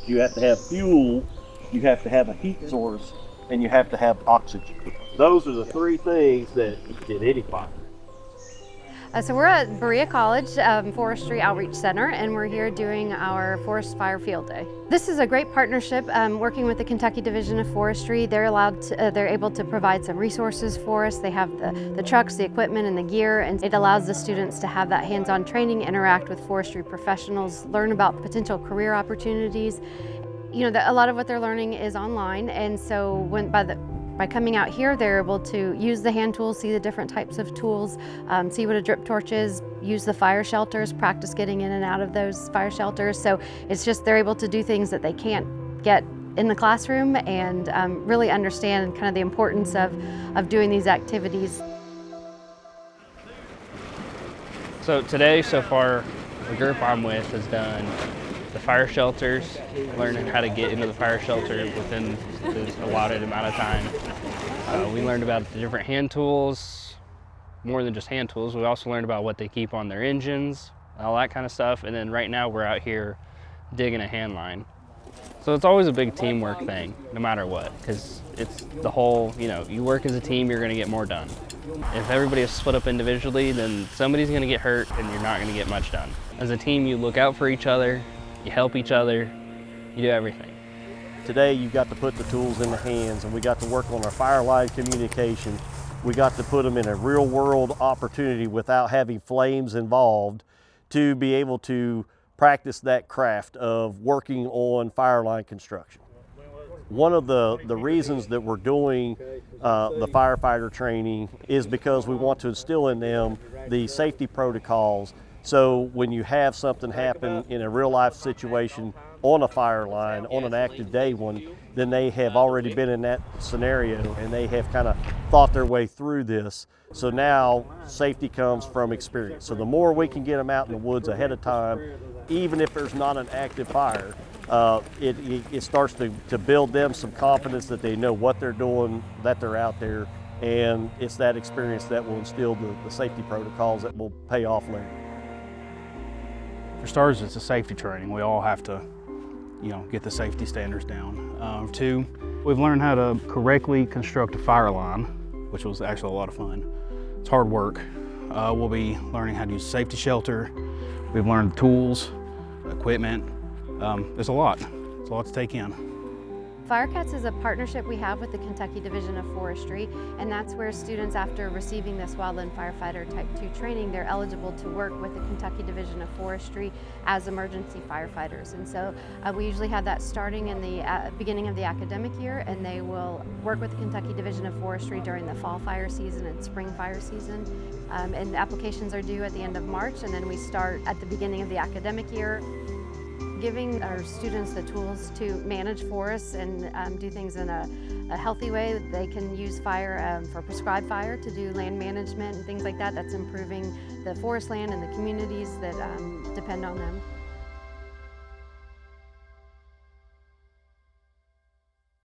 You have to have fuel, you have to have a heat source, and you have to have oxygen. Those are the three things that get any fire. So we're at Berea College Forestry Outreach Center, and we're here doing our Forest Fire Field Day. This is a great partnership working with the Kentucky Division of Forestry. They're able to provide some resources for us. They have the trucks, the equipment, and the gear, and it allows the students to have that hands-on training, interact with forestry professionals, learn about potential career opportunities. You know, a lot of what they're learning is online, and so by coming out here, they're able to use the hand tools, see the different types of tools, see what a drip torch is, use the fire shelters, practice getting in and out of those fire shelters. So it's just they're able to do things that they can't get in the classroom, and really understand kind of the importance of doing these activities. So today, so far, the group I'm with has done the fire shelters, learning how to get into the fire shelter within the allotted amount of time. We learned about the different hand tools, more than just hand tools. We also learned about what they keep on their engines, all that kind of stuff. And then right now we're out here digging a hand line. So it's always a big teamwork thing, no matter what, because it's the whole, you work as a team, you're gonna get more done. If everybody is split up individually, then somebody's gonna get hurt and you're not gonna get much done. As a team, you look out for each other, you help each other, you do everything. Today you got to put the tools in the hands, and we got to work on our fire line communication. We got to put them in a real world opportunity without having flames involved, to be able to practice that craft of working on fire line construction. One of the reasons that we're doing the firefighter training is because we want to instill in them the safety protocols. So when you have something happen in a real life situation on a fire line, on an active day one, then they have already been in that scenario and they have kind of thought their way through this. So now safety comes from experience. So the more we can get them out in the woods ahead of time, even if there's not an active fire, it starts to build them some confidence that they know what they're doing, that they're out there, and it's that experience that will instill the safety protocols that will pay off later. For starters, it's a safety training. We all have to, get the safety standards down. Two, we've learned how to correctly construct a fire line, which was actually a lot of fun. It's hard work. We'll be learning how to use a safety shelter. We've learned tools, equipment. There's a lot. It's a lot to take in. FireCats is a partnership we have with the Kentucky Division of Forestry, and that's where students, after receiving this wildland firefighter type 2 training, they're eligible to work with the Kentucky Division of Forestry as emergency firefighters. And so we usually have that starting in the beginning of the academic year, and they will work with the Kentucky Division of Forestry during the fall fire season and spring fire season. And applications are due at the end of March, and then we start at the beginning of the academic year, giving our students the tools to manage forests and do things in a healthy way. They can use fire for prescribed fire to do land management and things like that. That's improving the forest land and the communities that depend on them.